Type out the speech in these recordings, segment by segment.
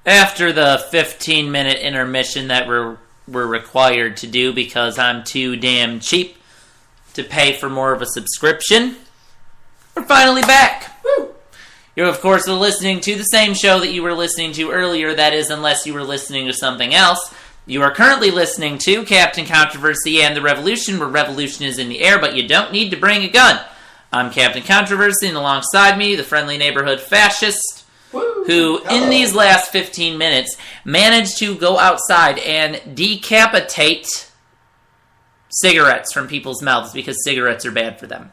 After the 15-minute intermission that we're required to do because I'm too damn cheap to pay for more of a subscription, we're finally back. Woo! You, of course, are listening to the same show that you were listening to earlier. That is, unless you were listening to something else. You are currently listening to Captain Controversy and the Revolution, where revolution is in the air, but you don't need to bring a gun. I'm Captain Controversy, and alongside me, the friendly neighborhood fascist, who, in these last 15 minutes, managed to go outside and decapitate cigarettes from people's mouths because cigarettes are bad for them.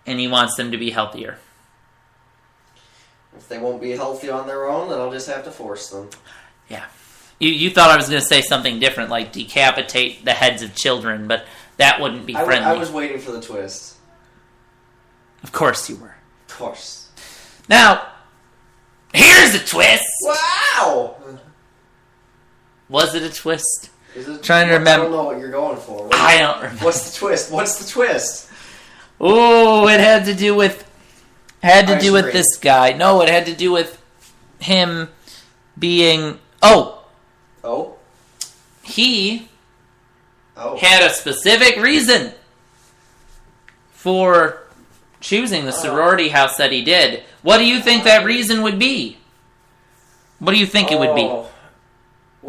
And he wants them to be healthier. If they won't be healthy on their own, then I'll just have to force them. Yeah. You thought I was going to say something different, like decapitate the heads of children, but that wouldn't be friendly. I was waiting for the twist. Of course you were. Of course. Now, here's a twist! Wow! Was it a twist? Is it, trying to remember. I don't know what you're going for. I don't remember. What's the twist? What's the twist? Oh, it had to do with this guy. No, it had to do with him being... Oh. He had a specific reason for choosing the sorority house that he did. What do you think that reason would be? What do you think it would be?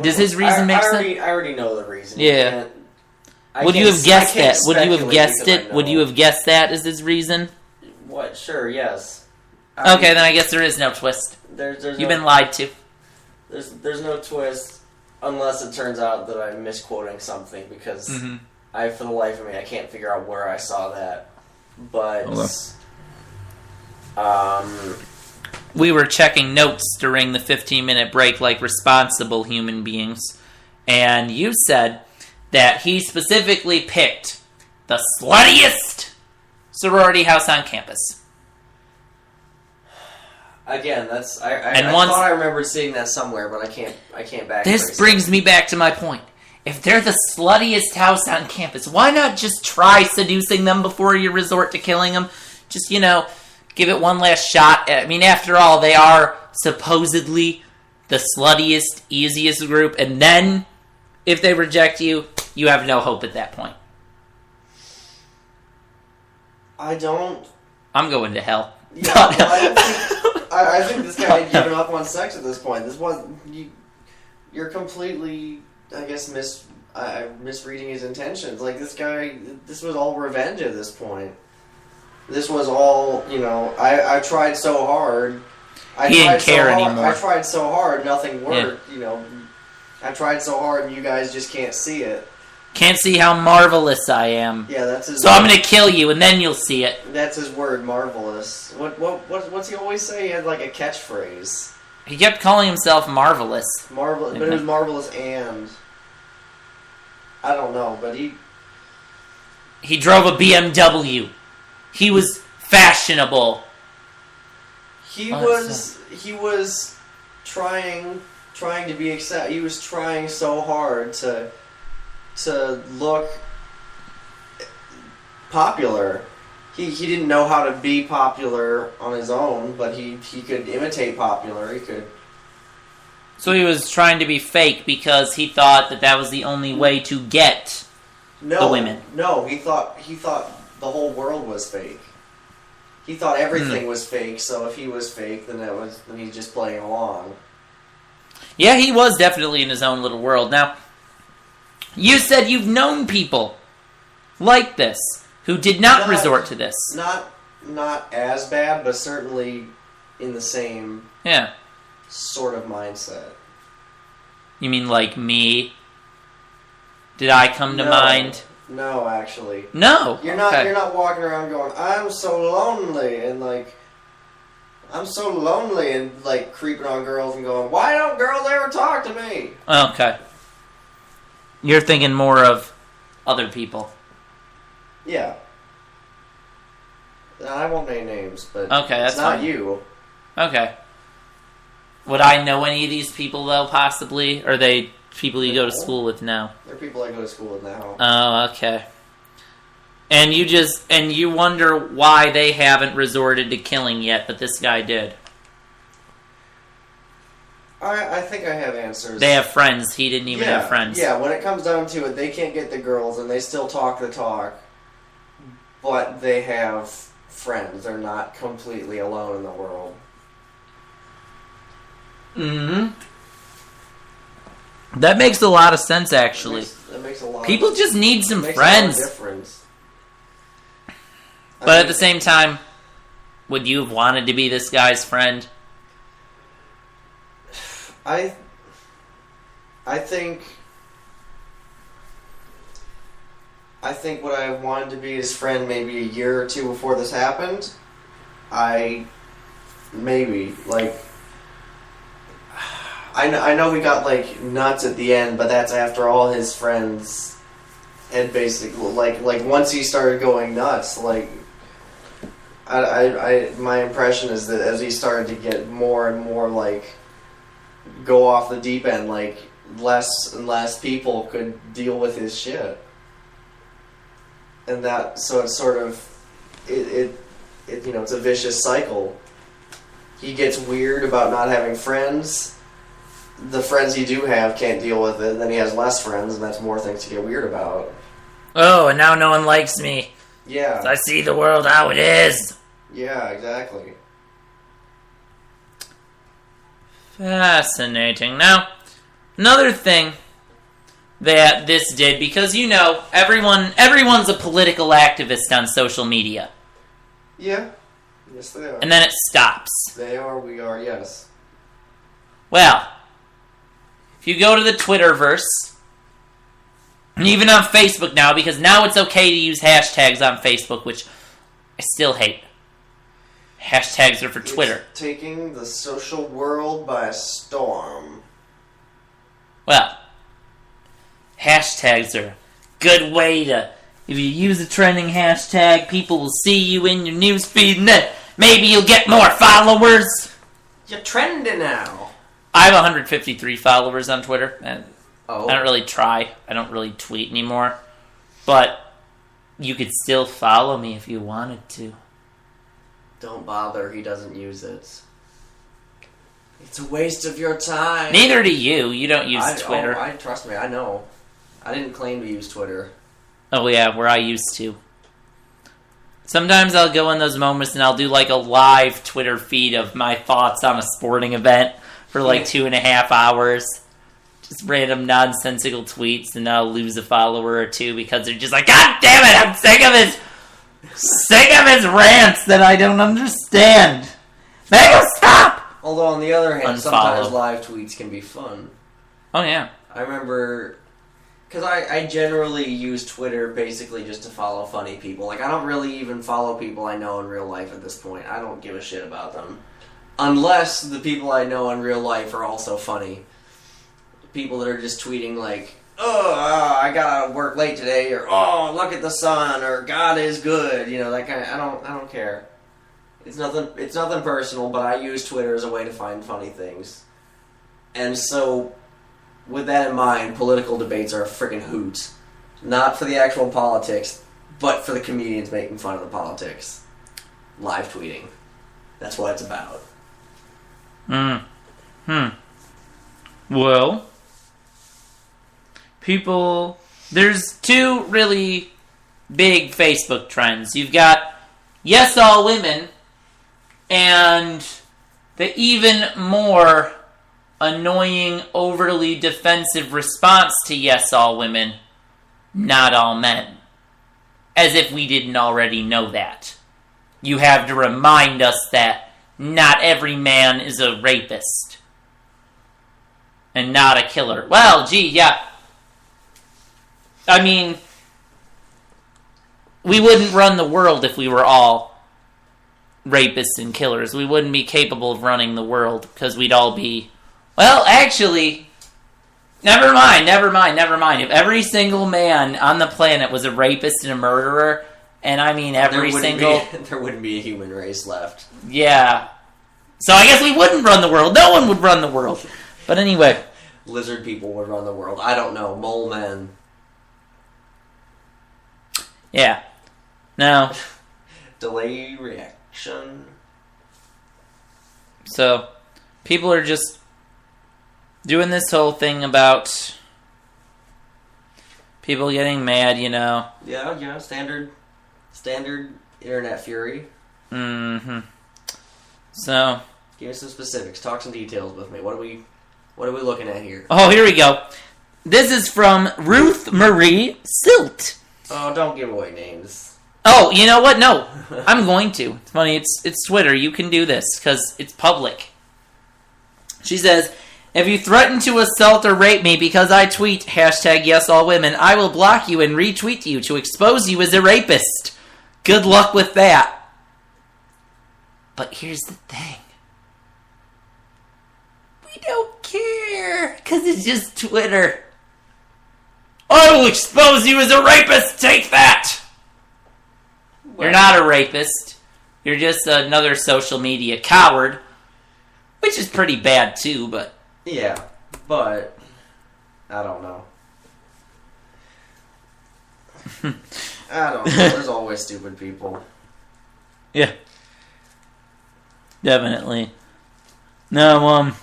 Does his reason make sense? I already know the reason. Yeah. Would you have guessed that? Would you have guessed it? Would you have guessed that as his reason? What? Sure, yes. Okay, then I guess there is no twist. You've been lied to. There's no twist unless it turns out that I'm misquoting something because for the life of me, I can't figure out where I saw that. But we were checking notes during the 15-minute break like responsible human beings, and you said that he specifically picked the sluttiest sorority house on campus. Again, I thought I remembered seeing that somewhere, but I can't back. This brings me back to my point. If they're the sluttiest house on campus, why not just try seducing them before you resort to killing them? Just, give it one last shot. I mean, after all, they are supposedly the sluttiest, easiest group, and then if they reject you, you have no hope at that point. I don't... I'm going to hell. Yeah, I think this guy had given up on sex at this point. You're completely, I guess, misreading his intentions. Like, this guy, this was all revenge at this point. This was all, I tried so hard. He didn't care anymore. I tried so hard, nothing worked, I tried so hard and you guys just can't see it. Can't see how marvelous I am. Yeah, that's his. So I'm going to kill you, and then you'll see it. That's his word, marvelous. What's he always say? He had like a catchphrase. He kept calling himself marvelous. Marvelous, but it was marvelous and I don't know, but he drove a BMW. He was fashionable. He was trying to be accepted. He was trying so hard to look popular. He didn't know how to be popular on his own, but he could imitate popular. He could. So he was trying to be fake because he thought that was the only way to get the women. No, he thought the whole world was fake. He thought everything was fake. So if he was fake, then he's just playing along. Yeah, he was definitely in his own little world. Now, you said you've known people like this who did not resort to this. Not as bad, but certainly in the same sort of mindset. You mean like me? Did I come to mind? No, actually. No. You're not walking around going, I'm so lonely and creeping on girls and going, why don't girls ever talk to me? Okay. You're thinking more of other people. Yeah. I won't name names, but that's it's not fine. you. Okay. Would I know any of these people, though, possibly? Or are they people you go to school with now? They're people I go to school with now. Oh, okay. And you wonder why they haven't resorted to killing yet, but this guy did. I think I have answers. They have friends. He didn't even have friends. Yeah, when it comes down to it, they can't get the girls, and they still talk the talk, but they have friends. They're not completely alone in the world. Mm-hmm. That makes a lot of sense, actually. That makes a lot. People just need some makes friends. A lot of difference. But at the same time, would you have wanted to be this guy's friend? I think what I wanted to be his friend maybe a year or two before this happened. I know he got like nuts at the end, but that's after all his friends had basically like once he started going nuts, like my impression is that as he started to get more and more like go off the deep end, like less and less people could deal with his shit, and that so it's sort of it it's a vicious cycle. He gets weird about not having friends. The friends he do have can't deal with it. Then he has less friends, and that's more things to get weird about. Oh, and now no one likes me. Yeah. I see the world how it is. Yeah, exactly. Fascinating. Now, another thing that this did, because everyone's a political activist on social media. Yeah. Yes, they are. And then it stops. They are, we are, yes. Well, if you go to the Twitterverse, and even on Facebook now, because now it's okay to use hashtags on Facebook, which I still hate. Hashtags are for Twitter. It's taking the social world by storm. Well, hashtags are a good way to... If you use a trending hashtag, people will see you in your newsfeed, and then maybe you'll get more followers. You're trending now. I have 153 followers on Twitter, and I don't really try. I don't really tweet anymore. But you could still follow me if you wanted to. Don't bother, he doesn't use it. It's a waste of your time. Neither do you. You don't use Twitter. Trust me, I know. I didn't claim to use Twitter. Oh yeah, where I used to. Sometimes I'll go in those moments and I'll do like a live Twitter feed of my thoughts on a sporting event for like 2.5 hours. Just random nonsensical tweets, and I'll lose a follower or two because they're just like, God damn it, I'm sick of his rants that I don't understand. Make him stop! Although on the other hand, Unfollow. sometimes live tweets can be fun. Oh yeah. I remember, because I generally use Twitter basically just to follow funny people. Like, I don't really even follow people I know in real life at this point. I don't give a shit about them. Unless the people I know in real life are also funny. People that are just tweeting like, oh, I got out of work late today, or oh, look at the sun, or God is good, that kind of, I don't care. It's nothing personal, but I use Twitter as a way to find funny things. And so, with that in mind, political debates are a freaking hoot. Not for the actual politics, but for the comedians making fun of the politics. Live tweeting. That's what it's about. Well, there's two really big Facebook trends. You've got Yes All Women and the even more annoying, overly defensive response to Yes All Women, Not All Men. As if we didn't already know that. You have to remind us that not every man is a rapist. And not a killer. Well, gee, yeah. I mean, we wouldn't run the world if we were all rapists and killers. We wouldn't be capable of running the world because we'd all be... Well, actually, never mind. If every single man on the planet was a rapist and a murderer, and I mean there wouldn't be a human race left. Yeah. So I guess we wouldn't run the world. No one would run the world. But anyway. Lizard people would run the world. I don't know. Mole men. Yeah. No. Delay reaction. So, people are just doing this whole thing about people getting mad, you know. Yeah, standard internet fury. Mm-hmm. So, give me some specifics. Talk some details with me. What are we looking at here? Oh, here we go. This is from Ruth Marie Silt. Oh, don't give away names. Oh, you know what? No, I'm going to. It's funny. It's Twitter. You can do this because it's public. She says, if you threaten to assault or rape me because I tweet #YesAllWomen, I will block you and retweet you to expose you as a rapist. Good luck with that. But here's the thing. We don't care because it's just Twitter. I will expose you as a rapist. Take that. Well, you're not a rapist. You're just another social media coward, which is pretty bad too, but... Yeah, but I don't know. I don't know. There's always stupid people. Yeah. Definitely. No,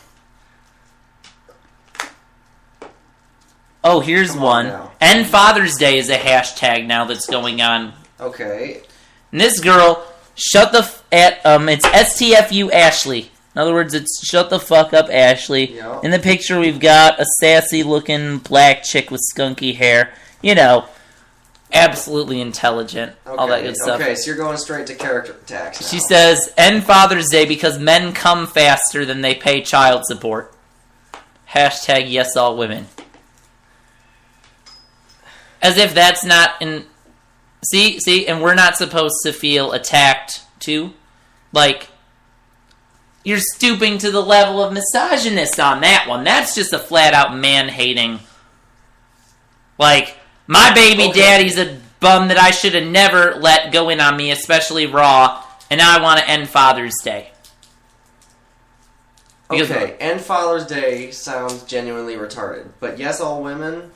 Oh, here's one. End Father's Day is a hashtag now that's going on. Okay. And this girl, it's STFU Ashley. In other words, it's shut the fuck up, Ashley. Yep. In the picture, we've got a sassy-looking black chick with skunky hair. You know, absolutely intelligent. Okay. All that good stuff. Okay, so you're going straight to character attacks now. She says, end Father's Day because men come faster than they pay child support. #YesAllWomen. As if that's not in... See, and we're not supposed to feel attacked, too. Like, you're stooping to the level of misogynist on that one. That's just a flat-out man-hating. Like, my baby daddy's a bum that I should have never let go in on me, especially raw, and now I want to end Father's Day. Okay, end Father's Day sounds genuinely retarded, but Yes All Women,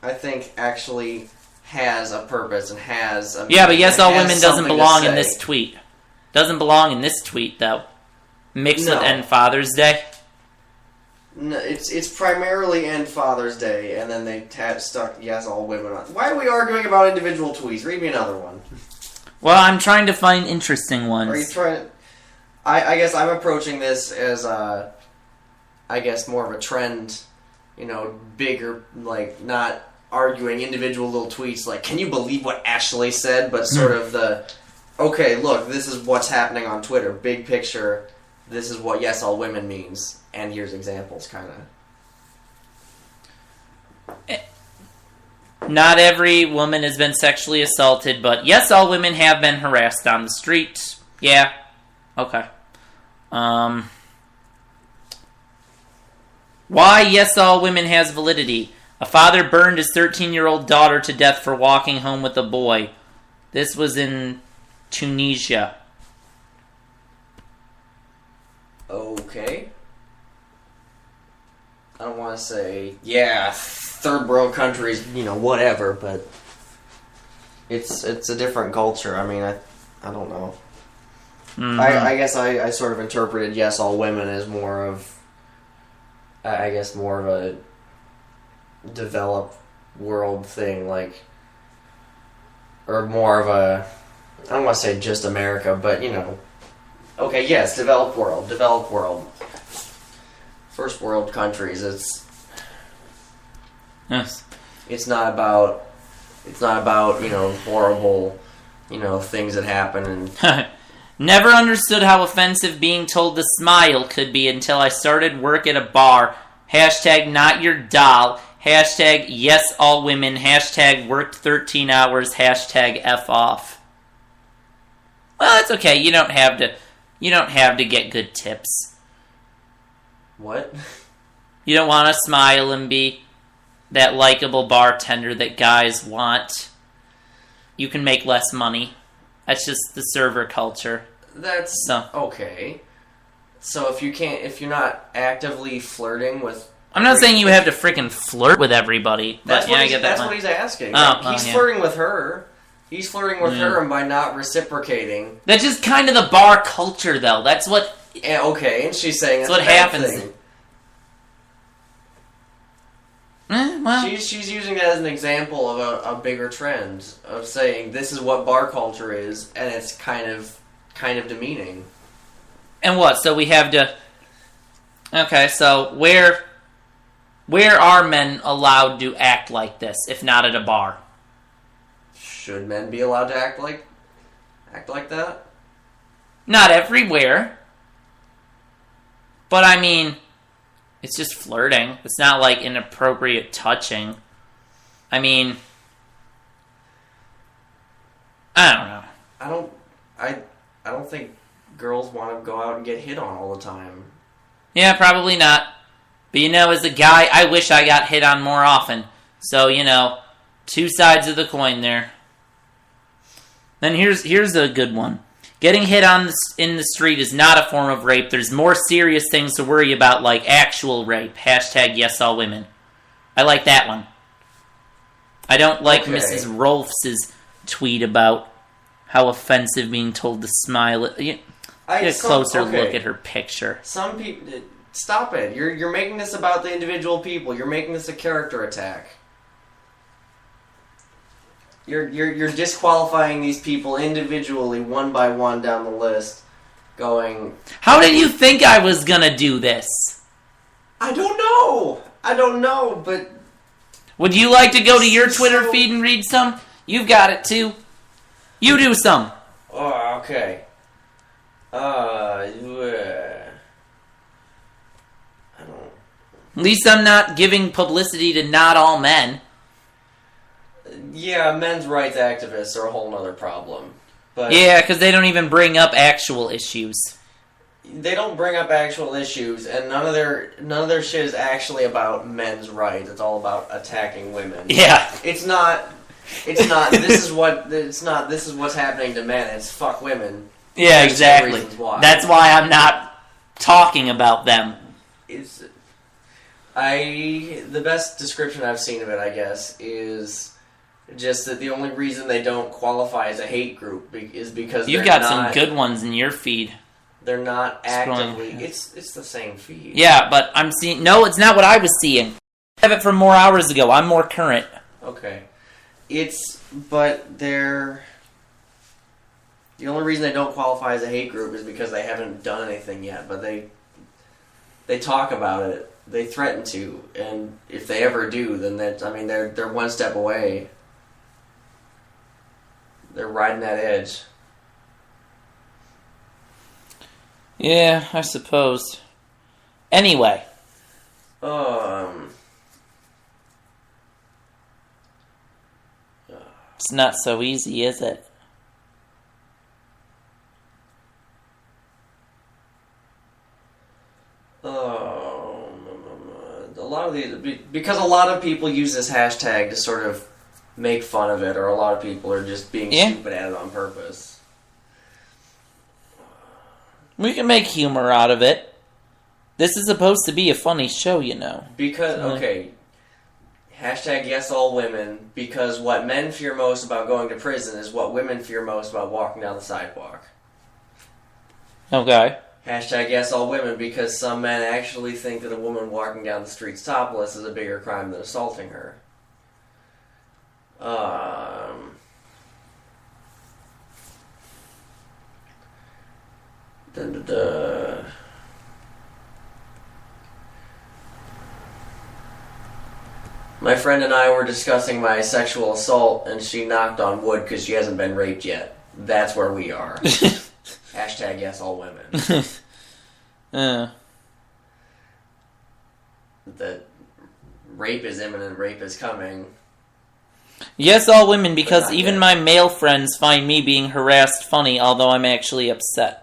I think, actually has a purpose and has a... Yeah, but Yes All Women doesn't belong in this tweet. Doesn't belong in this tweet, though. Mixed with End Father's Day. No, it's primarily End Father's Day, and then they stuck Yes All Women on. Why are we arguing about individual tweets? Read me another one. Well, I'm trying to find interesting ones. Are you trying... I guess I'm approaching this as, I guess, more of a trend, you know, bigger, like, not arguing individual little tweets, like, can you believe what Ashley said? But sort of the, okay, look, this is what's happening on Twitter, big picture, this is what Yes All Women means, and here's examples, kind of. Not every woman has been sexually assaulted, but yes, all women have been harassed on the streets. Yeah. Okay. Why yes, all women has validity. A father burned his 13-year-old daughter to death for walking home with a boy. This was in Tunisia. Okay. I don't want to say, yeah, third world countries, you know, whatever, but it's a different culture. I mean, I don't know. Mm-hmm. I guess I sort of interpreted Yes All Women as more of, I guess, more of a developed world thing, like, or more of a, I don't want to say just America, but, you know, okay, yes, developed world. First world countries, yes. It's not about, you know, horrible, you know, things that happen and... Never understood how offensive being told to smile could be until I started work at a bar. Hashtag not your doll. Hashtag yes all women. Hashtag worked 13 hours. Hashtag F off. Well, it's okay. You don't have to get good tips. What? You don't want to smile and be that likable bartender that guys want. You can make less money. That's just the server culture. That's okay. So if you're not actively flirting with, I'm not saying you have to freaking flirt with everybody. That's but what I get that. That's what he's asking. He's yeah. flirting with her. He's flirting with her, and by not reciprocating, that's just kind of the bar culture, though. That's what. Yeah, okay, and she's saying that's what happens. What happens. Thing. Then. That's what he's asking. He's flirting with her. He's flirting with her, and by not reciprocating, That's what happens. well... She's using that as an example of a bigger trend of saying this is what bar culture is, and it's kind of demeaning. And what? So we have to... Okay, so where are men allowed to act like this, if not at a bar? Should men be allowed to act like that? Not everywhere. But I mean, it's just flirting. It's not like inappropriate touching. I mean, I don't know. I don't think girls want to go out and get hit on all the time. Yeah, probably not. But as a guy, I wish I got hit on more often. So, two sides of the coin there. Then here's a good one. Getting hit on in the street is not a form of rape. There's more serious things to worry about, like actual rape. Hashtag yes all women. I like that one. I don't like Mrs. Rolfs' tweet about how offensive being told to smile. Get a closer look at her picture. Some people... Stop it. You're making this about the individual people. You're making this a character attack. You're disqualifying these people individually, one by one down the list, going... How did you think I was gonna do this? I don't know, but... Would you like to go to your Twitter feed and read some? You've got it, too. You do some. Oh, okay. I don't... At least I'm not giving publicity to not all men. Yeah, men's rights activists are a whole nother problem. But yeah, because they don't even bring up actual issues. They don't bring up actual issues, and none of their shit is actually about men's rights. It's all about attacking women. Yeah, it's not. This is what's happening to men. It's fuck women. Yeah, exactly. That's why I'm not talking about them. The best description I've seen of it, I guess, is just that the only reason they don't qualify as a hate group is because you've got some good ones in your feed. They're not actively. It's the same feed. Yeah, but I'm seeing. No, it's not what I was seeing. I have it from more hours ago. I'm more current. Okay, but they're. The only reason they don't qualify as a hate group is because they haven't done anything yet. But they talk about it. They threaten to, and if they ever do, then they're one step away. They're riding that edge. Yeah, I suppose. Anyway. It's not so easy, is it? Because a lot of people use this hashtag to sort of make fun of it, or a lot of people are just being stupid at it on purpose. We can make humor out of it. This is supposed to be a funny show, Because, hashtag yes all women, because what men fear most about going to prison is what women fear most about walking down the sidewalk. Okay. Hashtag yes all women, because some men actually think that a woman walking down the streets topless is a bigger crime than assaulting her. My friend and I were discussing my sexual assault, and she knocked on wood because she hasn't been raped yet. That's where we are. Hashtag yes all women. That rape is imminent, rape is coming. Yes all women, because even my male friends find me being harassed funny, although I'm actually upset.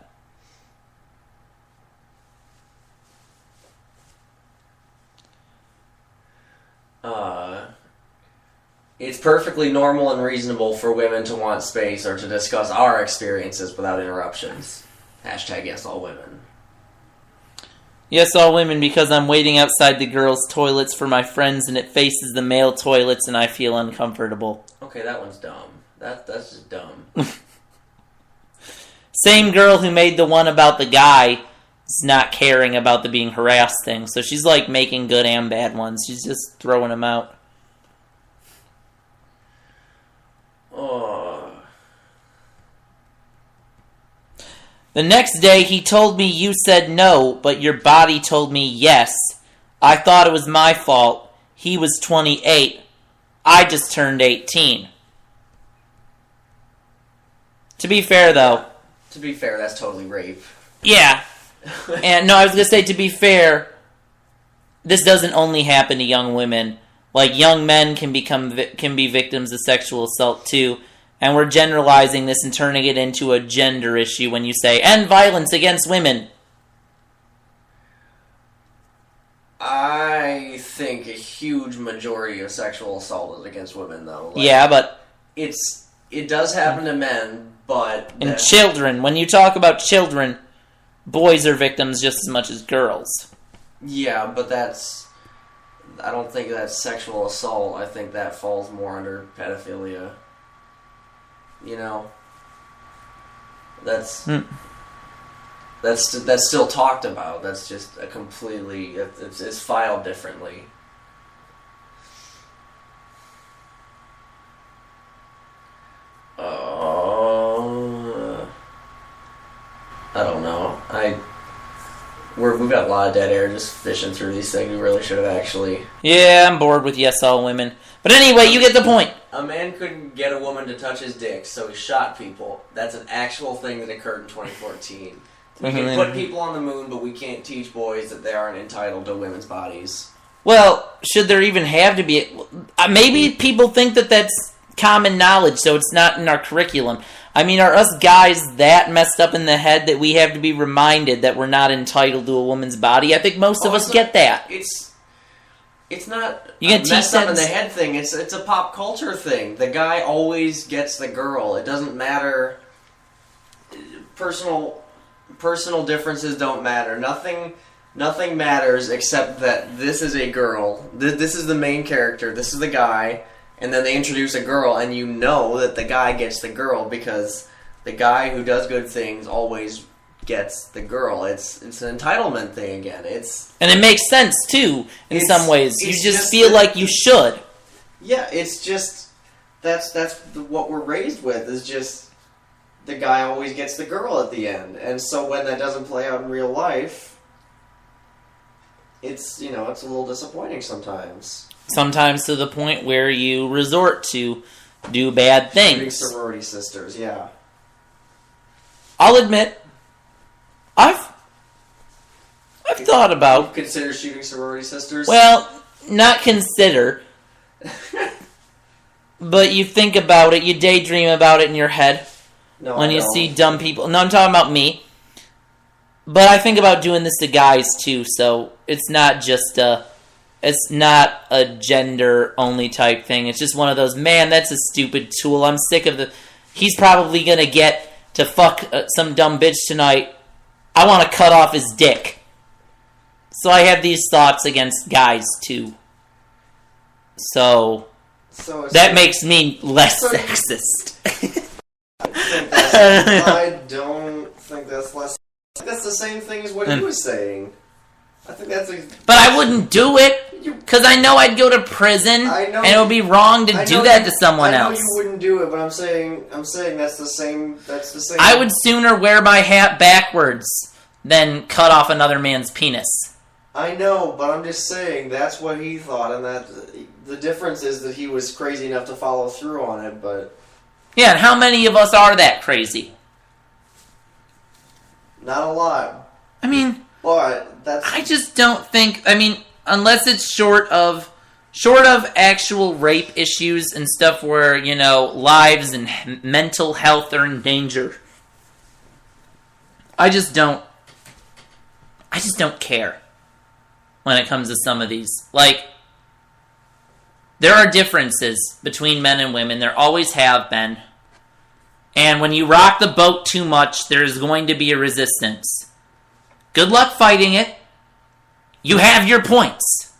It's perfectly normal and reasonable for women to want space or to discuss our experiences without interruptions. Hashtag yes all women. Yes all women, because I'm waiting outside the girls' toilets for my friends and it faces the male toilets and I feel uncomfortable. Okay, that one's dumb. That's just dumb. Same girl who made the one about the guy is not caring about the being harassed thing, so she's like making good and bad ones. She's just throwing them out. Oh. The next day, he told me you said no, but your body told me yes. I thought it was my fault. He was 28. I just turned 18. To be fair, though... To be fair, that's totally rape. Yeah. And no, I was going to say, to be fair, this doesn't only happen to young women. Like, young men can be victims of sexual assault, too. And we're generalizing this and turning it into a gender issue when you say, end violence against women. I think a huge majority of sexual assault is against women, though. Like, yeah, but... It does happen to men, but... And children. When you talk about children, boys are victims just as much as girls. Yeah, but that's... I don't think that's sexual assault. I think that falls more under pedophilia. You know? That's still talked about. That's just a completely... It's filed differently. I don't know. We've got a lot of dead air just fishing through these things. We really should have actually... Yeah, I'm bored with yes all women. But anyway, you get the point. A man couldn't get a woman to touch his dick, so he shot people. That's an actual thing that occurred in 2014. We can put people on the moon, but we can't teach boys that they aren't entitled to women's bodies. Well, should there even have to be... Maybe people think that that's common knowledge, so it's not in our curriculum. I mean, are us guys that messed up in the head that we have to be reminded that we're not entitled to a woman's body? I think most of us get that. It's not you a messed up in the head thing. It's a pop culture thing. The guy always gets the girl. It doesn't matter. Personal differences don't matter. Nothing matters except that this is a girl. This is the main character. This is the guy. And then they introduce a girl, and you know that the guy gets the girl because the guy who does good things always gets the girl. It's an entitlement thing again. And it makes sense too in some ways. You just feel like you should. Yeah, it's just that's what we're raised with is just the guy always gets the girl at the end. And so when that doesn't play out in real life, it's a little disappointing sometimes. Sometimes to the point where you resort to do bad things. Shooting sorority sisters, yeah. I'll admit, I've thought about... You consider shooting sorority sisters? Well, not consider. But you think about it, you daydream about it in your head. No, when you see dumb people. No, I'm talking about me. But I think about doing this to guys too, so it's not just it's not a gender-only type thing. It's just one of those, man, that's a stupid tool. I'm sick of the... He's probably going to get to fuck some dumb bitch tonight. I want to cut off his dick. So I have these thoughts against guys, too. So that makes me less sexist. I don't think that's less... That's the same thing as what he was saying. I think that's But I wouldn't do it, because I know I'd go to prison, and it would be wrong to do that to someone else. I know you wouldn't do it, but I'm saying that's the same. I would sooner wear my hat backwards than cut off another man's penis. I know, but I'm just saying that's what he thought, and that the difference is that he was crazy enough to follow through on it. But yeah, and how many of us are that crazy? Not a lot. I mean, but that's... I just don't think... I mean, unless it's short of actual rape issues and stuff where, lives and mental health are in danger. I just don't care when it comes to some of these. Like, there are differences between men and women. There always have been. And when you rock the boat too much, there's going to be a resistance. Good luck fighting it. You have your points.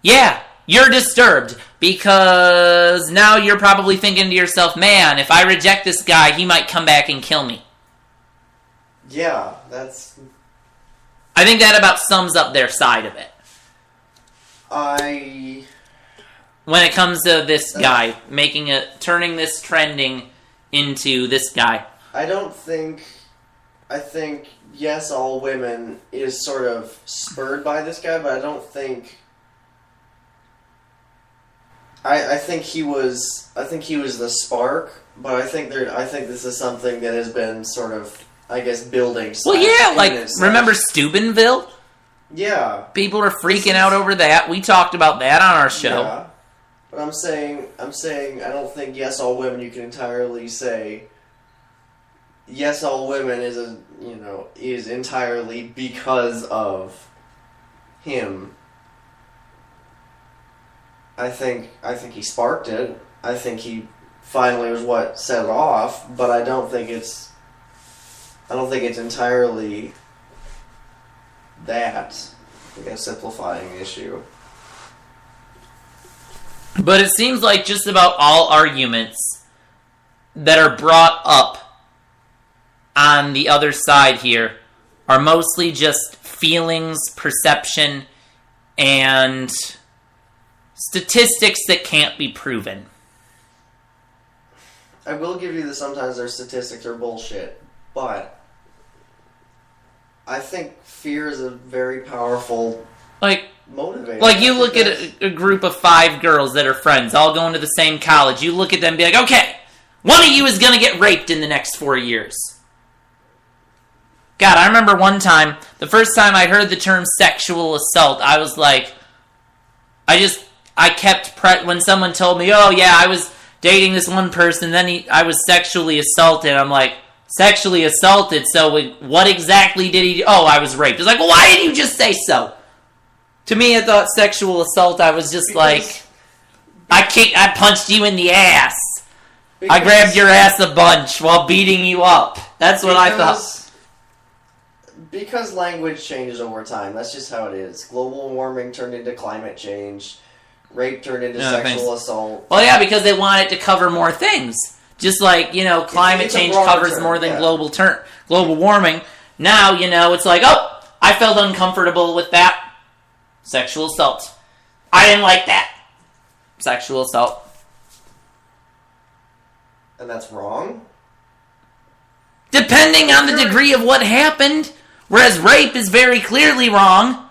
Yeah, you're disturbed because now you're probably thinking to yourself, man, if I reject this guy, he might come back and kill me. Yeah, that's... I think that about sums up their side of it. when it comes to this guy, turning this trending into this guy. I think, yes, all women is sort of spurred by this guy, but I don't think... I think he was the spark, but I think this is something that has been sort of, I guess, building. Well, yeah, remember Steubenville? Yeah. People are freaking out over that. We talked about that on our show. Yeah. But I'm saying, I don't think yes, all women. You can entirely say yes, all women is entirely because of him. I think he sparked it. I think he finally was what set it off. But I don't think it's entirely that. I guess simplifying the issue. But it seems like just about all arguments that are brought up on the other side here are mostly just feelings, perception, and statistics that can't be proven. I will give you that sometimes their statistics are bullshit, but I think fear is a very powerful motivator. Like you look at a group of 5 girls that are friends, all going to the same college. You look at them and be like, okay, one of you is going to get raped in the next 4 years. God, I remember one time, the first time I heard the term sexual assault, I was like, when someone told me, oh yeah, I was dating this one person, then I was sexually assaulted. I'm like, sexually assaulted? So what exactly did he do? Oh, I was raped. It's like, well, why didn't you just say so? To me, I thought sexual assault, I was just I punched you in the ass. I grabbed your ass a bunch while beating you up. That's what I thought. Because language changes over time. That's just how it is. Global warming turned into climate change. Rape turned into sexual assault. Well, yeah, because they want it to cover more things. Just like, climate change covers more than global warming. Now, it's like, oh, I felt uncomfortable with that. Sexual assault. I didn't like that. Sexual assault. And that's wrong? Depending on the degree of what happened. Whereas rape is very clearly wrong.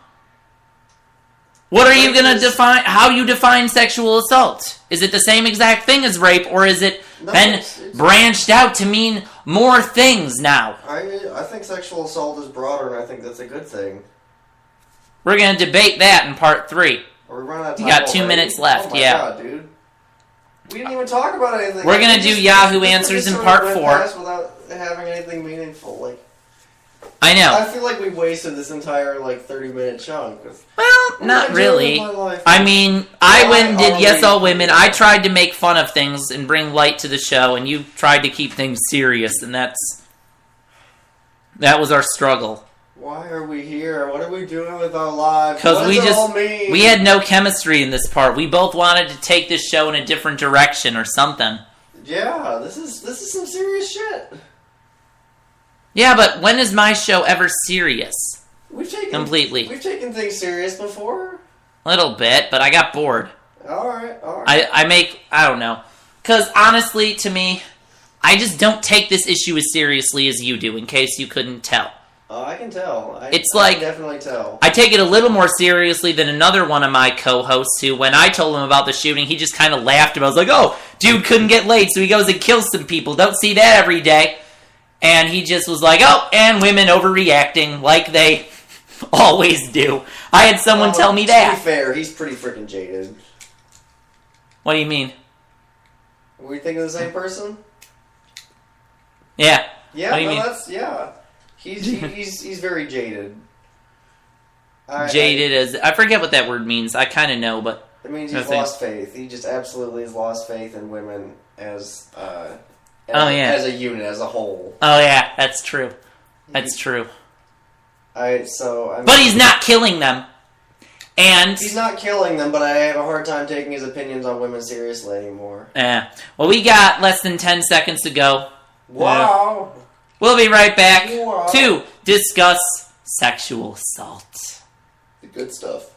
What are you going to define? How you define sexual assault? Is it the same exact thing as rape, or is it it's branched out to mean more things now? I think sexual assault is broader, and I think that's a good thing. We're going to debate that in part 3. Are we running out of time? You got 2 minutes left, oh my God, dude. We didn't even talk about anything. We're going to do Yahoo Answers in part 4. Without having anything meaningful, I know. I feel like we wasted this entire 30-minute chunk. Well, not really. I mean, I went and did Yes All Women. I tried to make fun of things and bring light to the show, and you tried to keep things serious, and that was our struggle. Why are we here? What are we doing with our lives? Because we had no chemistry in this part. We both wanted to take this show in a different direction or something. Yeah, this is some serious shit. Yeah, but when is my show ever serious? Completely. We've taken things serious before. A little bit, but I got bored. Alright. I don't know. Because honestly, to me, I just don't take this issue as seriously as you do, in case you couldn't tell. Oh, I can tell. I can definitely tell. I take it a little more seriously than another one of my co-hosts who, when I told him about the shooting, he just kind of laughed. I was like, oh, dude couldn't get laid, so he goes and kills some people. Don't see that every day. And he just was like, oh, and women overreacting like they always do. I had someone tell me that. To be fair, he's pretty freaking jaded. What do you mean? Were we thinking of the same person? Yeah. Yeah, what do you mean? Yeah. He's very jaded. I forget what that word means. I kind of know, but it means he's lost faith. He just absolutely has lost faith in women as a unit, as a whole. Oh yeah, that's true. That's true. But he's not killing them. And he's not killing them, but I have a hard time taking his opinions on women seriously anymore. Yeah. Well, we got less than 10 seconds to go. Wow. We'll be right back to discuss sexual assault. The good stuff.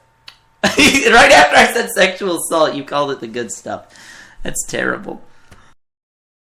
Right after I said sexual assault, you called it the good stuff. That's terrible.